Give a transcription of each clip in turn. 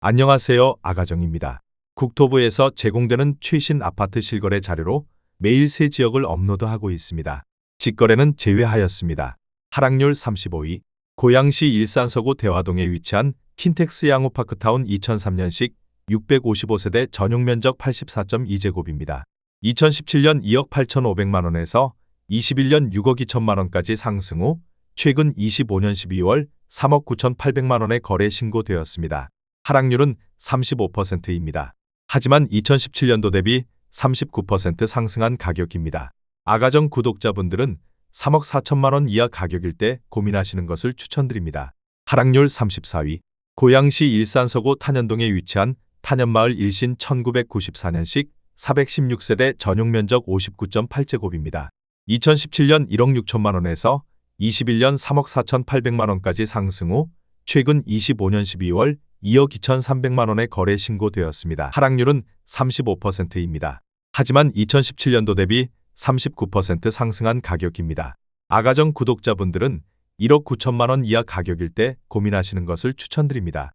안녕하세요. 아가정입니다. 국토부에서 제공되는 최신 아파트 실거래 자료로 매일 새 지역을 업로드하고 있습니다. 직거래는 제외하였습니다. 하락률 35위. 고양시 일산서구 대화동에 위치한 킨텍스 양호파크타운 2003년식 655세대 전용 면적 84.2제곱입니다. 2017년 2억 8,500만 원에서 21년 6억 2천만 원까지 상승 후 최근 25년 12월 3억 9,800만 원에 거래 신고되었습니다. 하락률은 35%입니다. 하지만 2017년도 대비 39% 상승한 가격입니다. 아가정 구독자분들은 3억 4천만 원 이하 가격일 때 고민하시는 것을 추천드립니다. 하락률 34위. 고양시 일산서구 탄현동에 위치한 탄현마을 일신 1994년식 416세대 전용 면적 59.8제곱입니다. 2017년 1억 6천만 원에서 21년 3억 4,800만 원까지 상승 후 최근 25년 12월 2억 2,300만 원에 거래 신고되었습니다. 하락률은 35%입니다. 하지만 2017년도 대비 39% 상승한 가격입니다. 아가정 구독자분들은 1억 9천만 원 이하 가격일 때 고민하시는 것을 추천드립니다.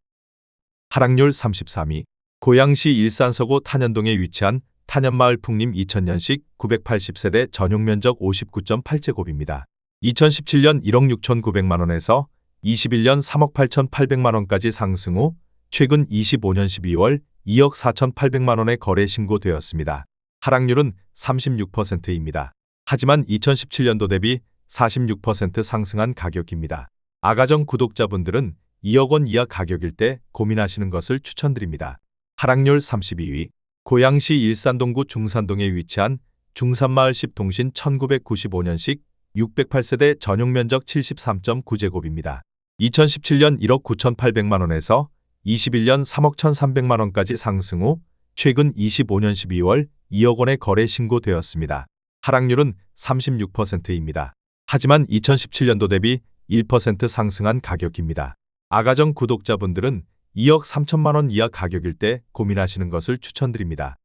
하락률 33위. 고양시 일산서구 탄현동에 위치한 탄현마을 풍림 2000년식 980세대 전용 면적 59.8제곱입니다. 2017년 1억 6,900만 원에서 21년 3억 8,800만 원까지 상승 후 최근 25년 12월 2억 4,800만 원에 거래 신고되었습니다. 하락률은 36%입니다. 하지만 2017년도 대비 46% 상승한 가격입니다. 아가정 구독자분들은 2억 원 이하 가격일 때 고민하시는 것을 추천드립니다. 하락률 32위. 고양시 일산동구 중산동에 위치한 중산마을 10동신 1995년식 608세대 전용 면적 73.9제곱입니다. 2017년 1억 9,800만 원에서 21년 3억 1,300만 원까지 상승 후 최근 25년 12월 2억 원에 거래 신고되었습니다. 하락률은 36%입니다. 하지만 2017년도 대비 1% 상승한 가격입니다. 아가정 구독자분들은 2억 3천만 원 이하 가격일 때 고민하시는 것을 추천드립니다.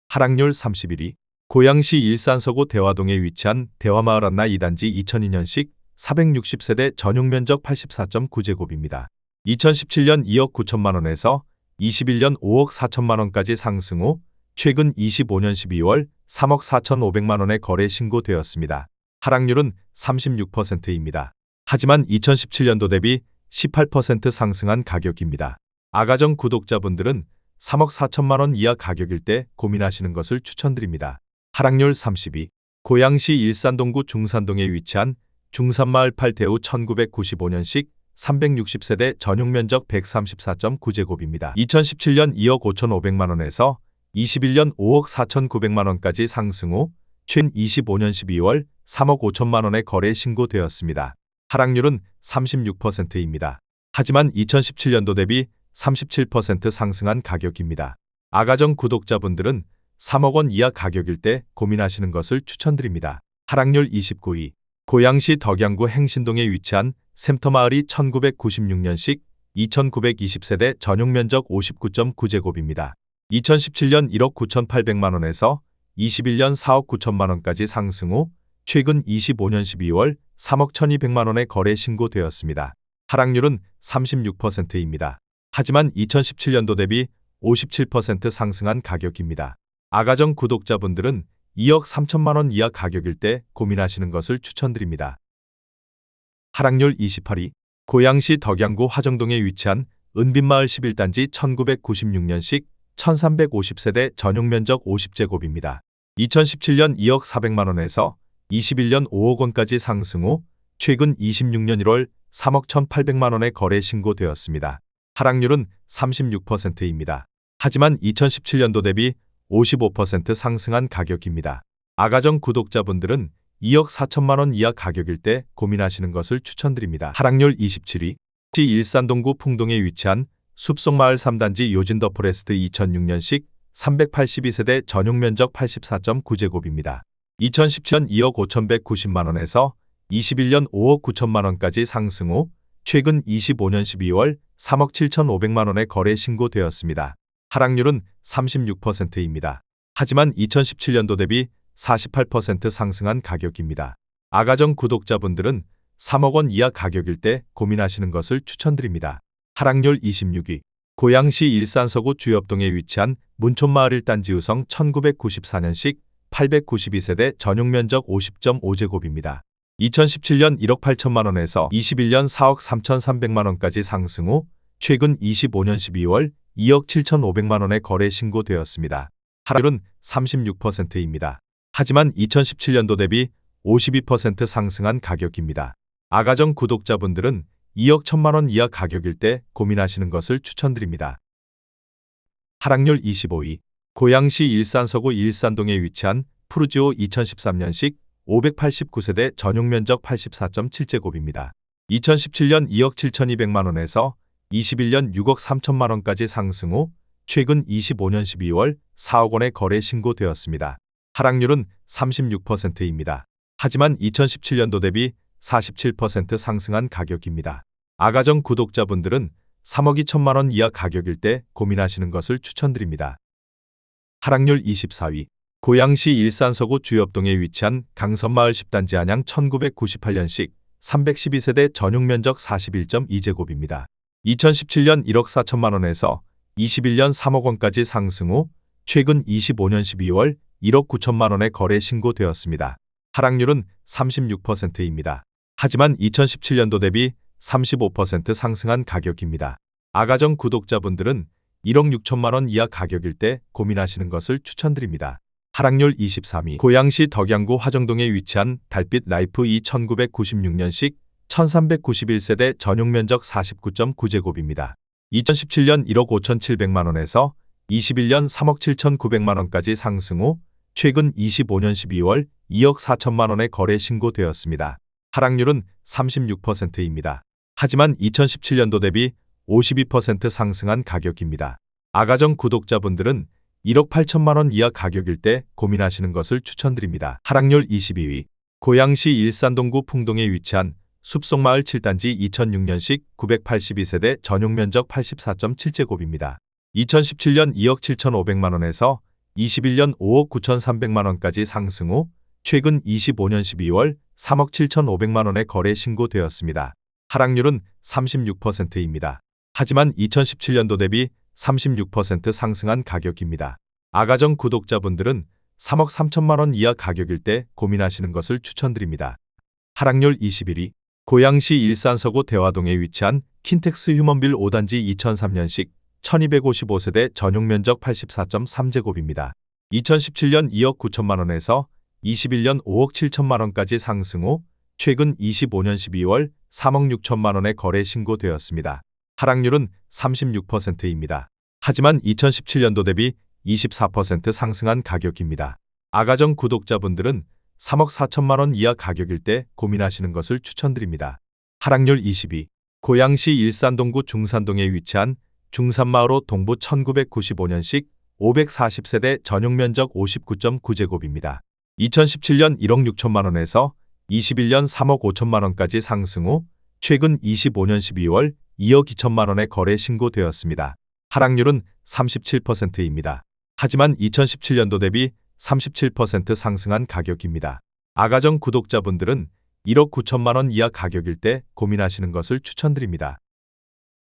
하락률 31위. 고양시 일산서구 대화동에 위치한 대화마을 안나 2단지 2002년식 460세대 전용 면적 84.9제곱입니다. 2017년 2억 9천만 원에서 21년 5억 4천만 원까지 상승 후 최근 25년 12월 3억 4,500만 원에 거래 신고되었습니다. 하락률은 36%입니다. 하지만 2017년도 대비 18% 상승한 가격입니다. 아가정 구독자분들은 3억 4천만 원 이하 가격일 때 고민하시는 것을 추천드립니다. 하락률 32. 고양시 일산동구 중산동에 위치한 중산마을 8대우 1995년식 360세대 전용 면적 134.9제곱입니다. 2017년 2억 5,500만 원에서 21년 5억 4,900만 원까지 상승 후 최근 25년 12월 3억 5천만 원에 거래 신고되었습니다. 하락률은 36%입니다. 하지만 2017년도 대비 37% 상승한 가격입니다. 아가정 구독자분들은 3억 원 이하 가격일 때 고민하시는 것을 추천드립니다. 하락률 29위. 고양시 덕양구 행신동에 위치한 샘터마을이 1996년식 2920세대 전용 면적 59.9제곱입니다. 2017년 1억 9,800만 원에서 21년 4억 9천만 원까지 상승 후 최근 25년 12월 3억 1,200만 원에 거래 신고되었습니다. 하락률은 36%입니다. 하지만 2017년도 대비 57% 상승한 가격입니다. 아가정 구독자분들은 2억 3천만 원 이하 가격일 때 고민하시는 것을 추천드립니다. 하락률 28위. 고양시 덕양구 화정동에 위치한 은빈마을 11단지 1996년식 1350세대 전용 면적 50제곱입니다. 2017년 2억 400만 원에서 21년 5억 원까지 상승 후 최근 26년 1월 3억 1,800만 원에 거래 신고되었습니다. 하락률은 36%입니다. 하지만 2017년도 대비 55% 상승한 가격입니다. 아가정 구독자분들은 2억 4천만 원 이하 가격일 때 고민하시는 것을 추천드립니다. 하락률 27위. 일산동구 풍동에 위치한 숲속마을 3단지 요진더포레스트 2006년식 382세대 전용 면적 84.9제곱입니다. 2017년 2억 5,190만 원에서 21년 5억 9천만 원까지 상승 후 최근 25년 12월 3억 7,500만 원에 거래 신고되었습니다. 하락률은 36%입니다. 하지만 2017년도 대비 48% 상승한 가격입니다. 아가정 구독자분들은 3억 원 이하 가격일 때 고민하시는 것을 추천드립니다. 하락률 26위. 고양시 일산서구 주엽동에 위치한 문촌마을 1단지 우성 1994년식 892세대 전용면적 50.5제곱입니다. 2017년 1억 8천만 원에서 21년 4억 3,300만 원까지 상승 후 최근 25년 12월 2억 7,500만 원에 거래 신고되었습니다. 하락률은 36%입니다. 하지만 2017년도 대비 52% 상승한 가격입니다. 아가정 구독자분들은 2억 1천만 원 이하 가격일 때 고민하시는 것을 추천드립니다. 하락률 25위. 고양시 일산서구 일산동에 위치한 푸르지오 2013년식 589세대 전용면적 84.7제곱입니다. 2017년 2억 7,200만 원에서 21년 6억 3천만 원까지 상승 후 최근 25년 12월 4억 원에 거래 신고되었습니다. 하락률은 36%입니다. 하지만 2017년도 대비 47% 상승한 가격입니다. 아가정 구독자분들은 3억 2천만 원 이하 가격일 때 고민하시는 것을 추천드립니다. 하락률 24위. 고양시 일산서구 주엽동에 위치한 강선마을 10단지 안양 1998년식 312세대 전용면적 41.2제곱입니다. 2017년 1억 4천만 원에서 21년 3억 원까지 상승 후 최근 25년 12월 1억 9천만 원에 거래 신고되었습니다. 하락률은 36%입니다. 하지만 2017년도 대비 35% 상승한 가격입니다. 아가정 구독자분들은 1억 6천만 원 이하 가격일 때 고민하시는 것을 추천드립니다. 하락률 23위. 고양시 덕양구 화정동에 위치한 달빛 라이프 1996년식 1391세대 전용면적 49.9제곱입니다. 2017년 1억 5,700만 원에서 21년 3억 7,900만 원까지 상승 후 최근 25년 12월 2억 4천만 원에 거래 신고되었습니다. 하락률은 36%입니다. 하지만 2017년도 대비 52% 상승한 가격입니다. 아가정 구독자분들은 1억 8천만 원 이하 가격일 때 고민하시는 것을 추천드립니다. 하락률 22위. 고양시 일산동구 풍동에 위치한 숲속마을 7단지 2006년식 982세대 전용면적 84.7제곱입니다. 2017년 2억 7,500만 원에서 21년 5억 9,300만 원까지 상승 후 최근 25년 12월 3억 7,500만 원에 거래 신고되었습니다. 하락률은 36%입니다. 하지만 2017년도 대비 36% 상승한 가격입니다. 아가정 구독자분들은 3억 3천만 원 이하 가격일 때 고민하시는 것을 추천드립니다. 하락률 21위. 고양시 일산서구 대화동에 위치한 킨텍스 휴먼빌 5단지 2003년식 1255세대 전용면적 84.3제곱입니다. 2017년 2억 9천만 원에서 21년 5억 7천만 원까지 상승 후 최근 25년 12월 3억 6천만 원에 거래 신고되었습니다. 하락률은 36%입니다. 하지만 2017년도 대비 24% 상승한 가격입니다. 아가정 구독자분들은 3억 4천만 원 이하 가격일 때 고민하시는 것을 추천드립니다. 하락률 22. 고양시 일산동구 중산동에 위치한 중산마을호 동부 1995년식 540세대 전용면적 59.9제곱입니다. 2017년 1억 6천만 원에서 21년 3억 5천만 원까지 상승 후 최근 25년 12월 2억 2천만 원에 거래 신고되었습니다. 하락률은 37%입니다. 하지만 2017년도 대비 37% 상승한 가격입니다. 아가정 구독자분들은 1억 9천만 원 이하 가격일 때 고민하시는 것을 추천드립니다.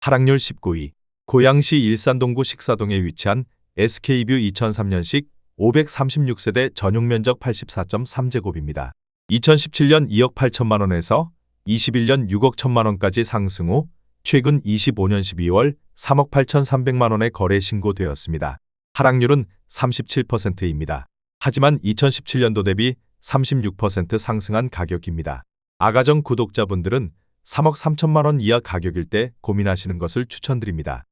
하락률 19위. 고양시 일산동구 식사동에 위치한 SK뷰 2003년식 536세대 전용면적 84.3제곱입니다. 2017년 2억 8천만 원에서 21년 6억 1천만 원까지 상승 후 최근 25년 12월 3억 8,300만 원에 거래 신고되었습니다. 하락률은 37%입니다. 하지만 2017년도 대비 36% 상승한 가격입니다. 아가정 구독자분들은 3억 3천만 원 이하 가격일 때 고민하시는 것을 추천드립니다.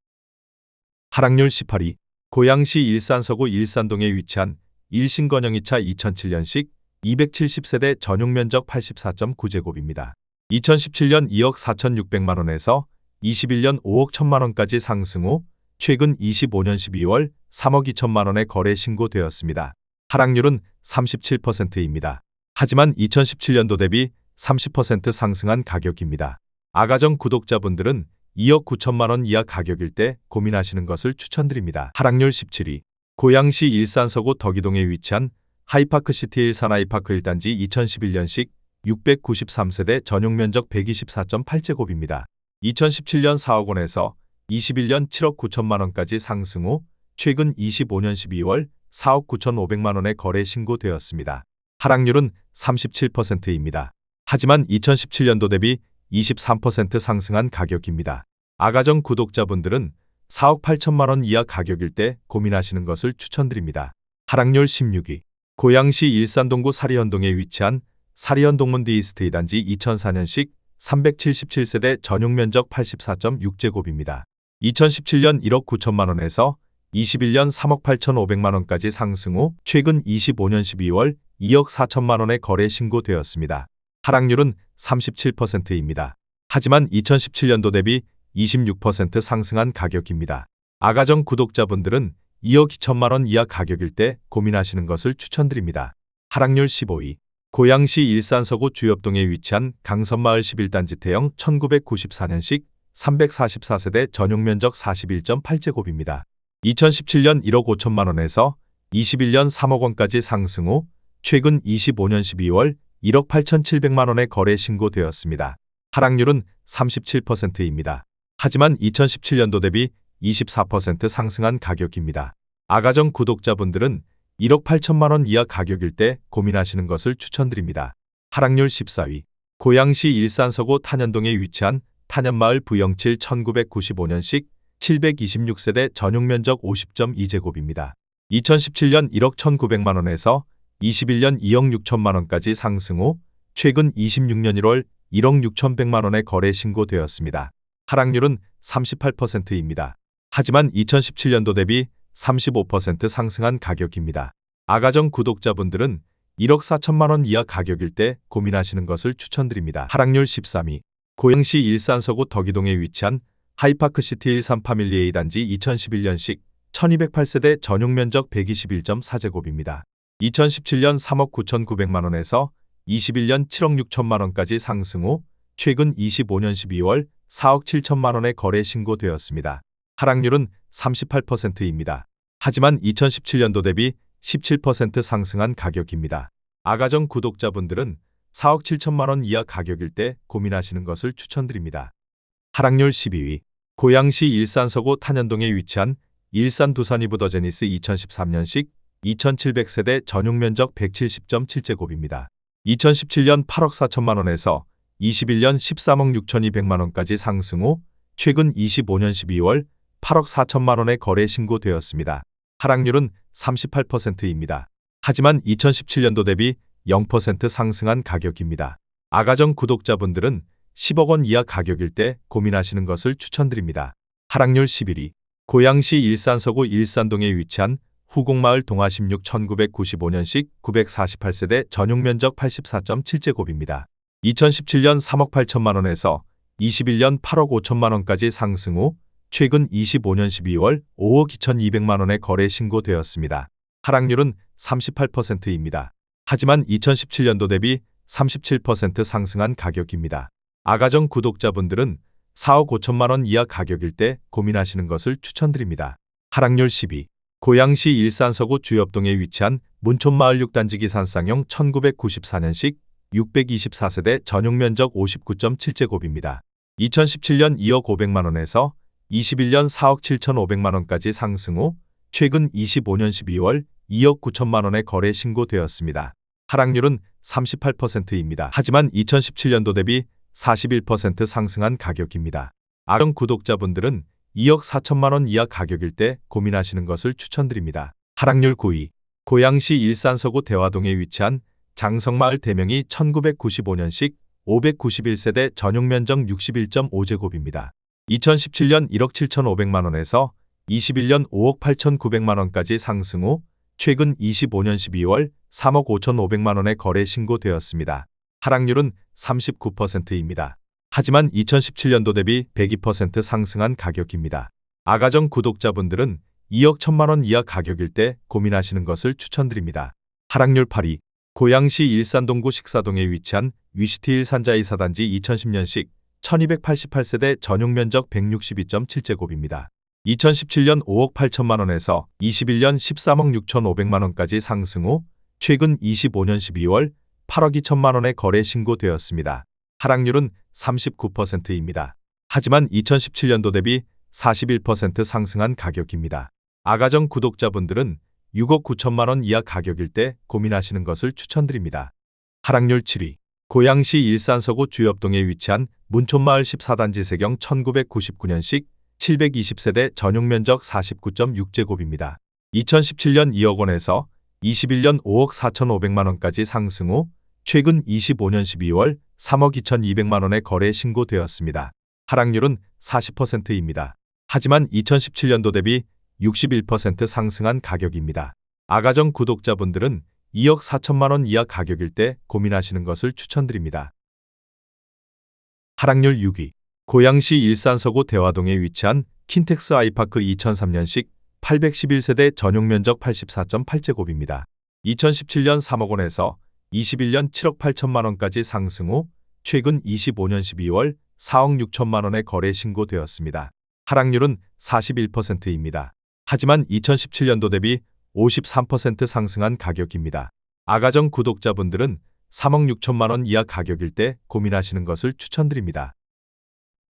하락률 18위. 고양시 일산서구 일산동에 위치한 일신건영 2차 2007년식 270세대 전용면적 84.9제곱입니다. 2017년 2억 4,600만 원에서 21년 5억 1천만 원까지 상승 후 최근 25년 12월 3억 2천만 원에 거래 신고되었습니다. 하락률은 37%입니다. 하지만 2017년도 대비 30% 상승한 가격입니다. 아가정 구독자분들은 2억 9천만 원 이하 가격일 때 고민하시는 것을 추천드립니다. 하락률 17위. 고양시 일산서구 덕이동에 위치한 하이파크시티 일산하이파크 1단지 2011년식 693세대 전용면적 124.8제곱입니다. 2017년 4억 원에서 21년 7억 9천만 원까지 상승 후 최근 25년 12월 4억 9천5백만 원의 거래 신고되었습니다. 하락률은 37%입니다. 하지만 2017년도 대비 23% 상승한 가격입니다. 아가정 구독자분들은 4억 8천만 원 이하 가격일 때 고민하시는 것을 추천드립니다. 하락률 16위. 고양시 일산동구 사리현동에 위치한 사리현동문 디스테이 단지 2004년식 377세대 전용 면적 84.6제곱입니다. 2017년 1억 9천만 원에서 21년 3억 8천5백만 원까지 상승 후 최근 25년 12월 2억 4천만 원의 거래 신고되었습니다. 하락률은 37%입니다. 하지만 2017년도 대비 26% 상승한 가격입니다. 아가정 구독자분들은 2억 2천만 원 이하 가격일 때 고민하시는 것을 추천드립니다. 하락률 15위. 고양시 일산서구 주엽동에 위치한 강선마을 11단지 태형 1994년식 344세대 전용 면적 41.8제곱입니다. 2017년 1억 5천만 원에서 21년 3억 원까지 상승 후 최근 25년 12월 1억 8천7백만 원의 거래 신고되었습니다. 하락률은 37%입니다. 하지만 2017년도 대비 24% 상승한 가격입니다. 아가정 구독자분들은 1억 8천만 원 이하 가격일 때 고민하시는 것을 추천드립니다. 하락률 14위. 고양시 일산서구 탄현동에 위치한 탄현마을 부영칠 1995년식 726세대 전용 면적 50.2제곱입니다. 2017년 1억 1,900만 원에서 21년 2억 6천만 원까지 상승 후 최근 26년 1월 1억 6,100만 원의 거래 신고되었습니다. 하락률은 38%입니다. 하지만 2017년도 대비 35% 상승한 가격입니다. 아가정 구독자분들은 1억 4천만 원 이하 가격일 때 고민하시는 것을 추천드립니다. 하락률 13위. 고양시 일산서구 덕이동에 위치한 하이파크시티 13파밀리 A단지 2011년식 1208세대 전용 면적 121.4제곱입니다. 2017년 3억 9천9백만 원에서 21년 7억 6천만 원까지 상승 후 최근 25년 12월 4억 7천만 원의 거래 신고되었습니다. 하락률은 38%입니다. 하지만 2017년도 대비 17% 상승한 가격입니다. 아가정 구독자분들은 4억 7천만 원 이하 가격일 때 고민하시는 것을 추천드립니다. 하락률 12위. 고양시 일산서구 탄현동에 위치한 일산 두산 이브더제니스 2013년식 2700세대 전용 면적 170.7제곱입니다. 2017년 8억 4천만 원에서 21년 13억 6천2백만 원까지 상승 후 최근 25년 12월 8억 4천만 원의 거래 신고되었습니다. 하락률은 38%입니다. 하지만 2017년도 대비 0% 상승한 가격입니다. 아가정 구독자분들은 10억 원 이하 가격일 때 고민하시는 것을 추천드립니다. 하락률 11위. 고양시 일산서구 일산동에 위치한 후곡마을 동화 16 1995년식 948세대 전용 면적 84.7제곱입니다. 2017년 3억 8천만 원에서 21년 8억 5천만 원까지 상승 후 최근 25년 12월 5억 2,200만 원의 거래 신고되었습니다. 하락률은 38%입니다. 하지만 2017년도 대비 37% 상승한 가격입니다. 아가정 구독자분들은 4억 5천만 원 이하 가격일 때 고민하시는 것을 추천드립니다. 하락률 10위. 고양시 일산서구 주엽동에 위치한 문촌마을 6단지 기산쌍용 1994년식 624세대 전용 면적 59.7제곱입니다. 2017년 2억 5백만 원에서 21년 4억 7천5백만 원까지 상승 후 최근 25년 12월 2억 9천만 원의 거래 신고되었습니다. 하락률은 38%입니다. 하지만 2017년도 대비 41% 상승한 가격입니다. 아가정 구독자분들은 2억 4천만 원 이하 가격일 때 고민하시는 것을 추천드립니다. 하락률 9위. 고양시 일산서구 대화동에 위치한 장성마을 대명이 1995년식 591세대 전용 면적 61.5제곱입니다. 2017년 1억 7천5백만 원에서 21년 5억 8천9백만 원까지 상승 후 최근 25년 12월 3억 5천5백만 원의 거래 신고되었습니다. 하락률은 39%입니다. 하지만 2017년도 대비 102% 상승한 가격입니다. 아가정 구독자분들은 2억 1천만 원 이하 가격일 때 고민하시는 것을 추천드립니다. 하락률 8위. 고양시 일산동구 식사동에 위치한 위시티 일산자이사단지 2010년식 1288세대 전용 면적 162.7제곱입니다. 2017년 5억 8천만 원에서 21년 13억 6천5백만 원까지 상승 후 최근 25년 12월 8억 2천만 원의 거래 신고되었습니다. 하락률은 39%입니다. 하지만 2017년도 대비 41% 상승한 가격입니다. 아가정 구독자분들은 6억 9천만 원 이하 가격일 때 고민하시는 것을 추천드립니다. 하락률 7위. 고양시 일산서구 주엽동에 위치한 문촌마을 14단지 세경 1999년식 720세대 전용 면적 49.6제곱입니다. 2017년 2억 원에서 21년 5억 4,500만 원까지 상승 후 최근 25년 12월 3억 2,200만 원에 거래 신고되었습니다. 하락률은 40%입니다. 하지만 2017년도 대비 61% 상승한 가격입니다. 아가정 구독자분들은 2억 4천만 원 이하 가격일 때 고민하시는 것을 추천드립니다. 하락률 6위. 고양시 일산서구 대화동에 위치한 킨텍스 아이파크 2003년식 811세대 전용 면적 84.8제곱입니다. 2017년 3억 원에서 21년 7억 8천만 원까지 상승 후 최근 25년 12월 4억 6천만 원에 거래 신고되었습니다. 하락률은 41%입니다. 하지만 2017년도 대비 53% 상승한 가격입니다. 아가정 구독자분들은 3억 6천만 원 이하 가격일 때 고민하시는 것을 추천드립니다.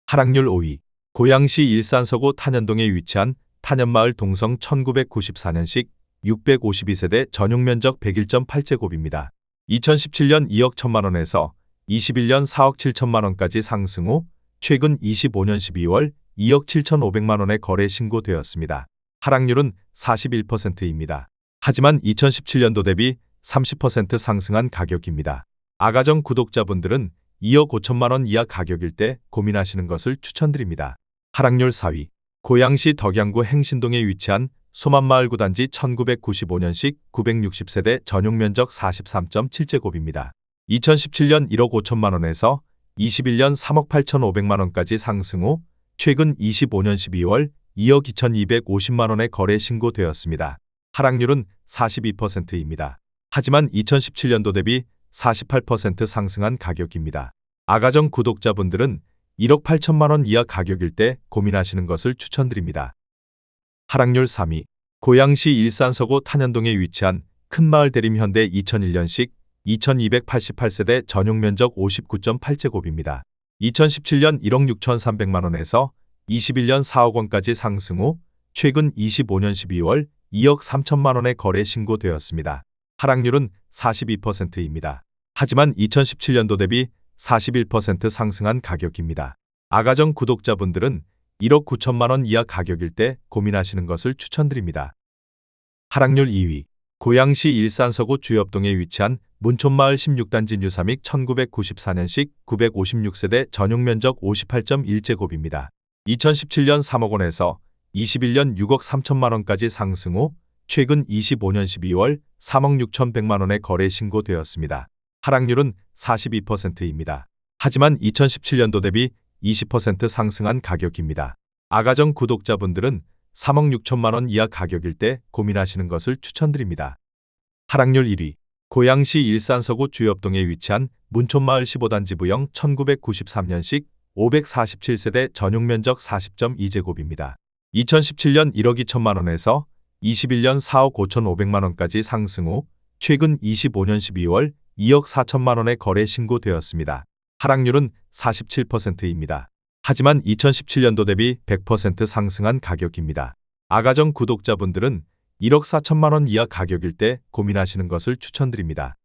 하락률 5위. 고양시 일산서구 탄현동에 위치한 탄현마을 동성 1994년식 652세대 전용 면적 101.8제곱입니다. 2017년 2억 1천만 원에서 21년 4억 7천만 원까지 상승 후 최근 25년 12월 2억 7,500만 원에 거래 신고되었습니다. 하락률은 41%입니다. 하지만 2017년도 대비 30% 상승한 가격입니다. 아가정 구독자분들은 2억 5천만 원 이하 가격일 때 고민하시는 것을 추천드립니다. 하락률 4위. 고양시 덕양구 행신동에 위치한 소만마을 9단지 1995년식 960세대 전용 면적 43.7제곱입니다. 2017년 1억 5천만 원에서 21년 3억 8,500만 원까지 상승 후 최근 25년 12월 2억 2,250만 원에 거래 신고되었습니다. 하락률은 42%입니다. 하지만 2017년도 대비 48% 상승한 가격입니다. 아가정 구독자분들은 1억 8천만 원 이하 가격일 때 고민하시는 것을 추천드립니다. 하락률 3위. 고양시 일산서구 탄현동에 위치한 큰마을 대림현대 2001년식 2288세대 전용 면적 59.8제곱입니다. 2017년 1억 6,300만 원에서 21년 4억 원까지 상승 후 최근 25년 12월 2억 3천만 원에 거래 신고되었습니다. 하락률은 42%입니다. 하지만 2017년도 대비 41% 상승한 가격입니다. 아가정 구독자분들은 1억 9천만 원 이하 가격일 때 고민하시는 것을 추천드립니다. 하락률 2위. 고양시 일산서구 주엽동에 위치한 문촌마을 16단지 뉴삼익 1994년식 956세대 전용 면적 58.1제곱입니다. 2017년 3억 원에서 21년 6억 3천만 원까지 상승 후 최근 25년 12월 3억 6,100만 원에 거래 신고되었습니다. 하락률은 42%입니다. 하지만 2017년도 대비 20% 상승한 가격입니다. 아가정 구독자분들은 3억 6천만 원 이하 가격일 때 고민하시는 것을 추천드립니다. 하락률 1위. 고양시 일산서구 주엽동에 위치한 문촌마을 15단지 부영 1993년식 547세대 전용 면적 40.2제곱입니다. 2017년 1억 2천만 원에서 21년 4억 5,500만 원까지 상승 후 최근 25년 12월 2억 4천만 원에 거래 신고되었습니다. 하락률은 47%입니다. 하지만 2017년도 대비 100% 상승한 가격입니다. 아가정 구독자분들은 1억 4천만 원 이하 가격일 때 고민하시는 것을 추천드립니다.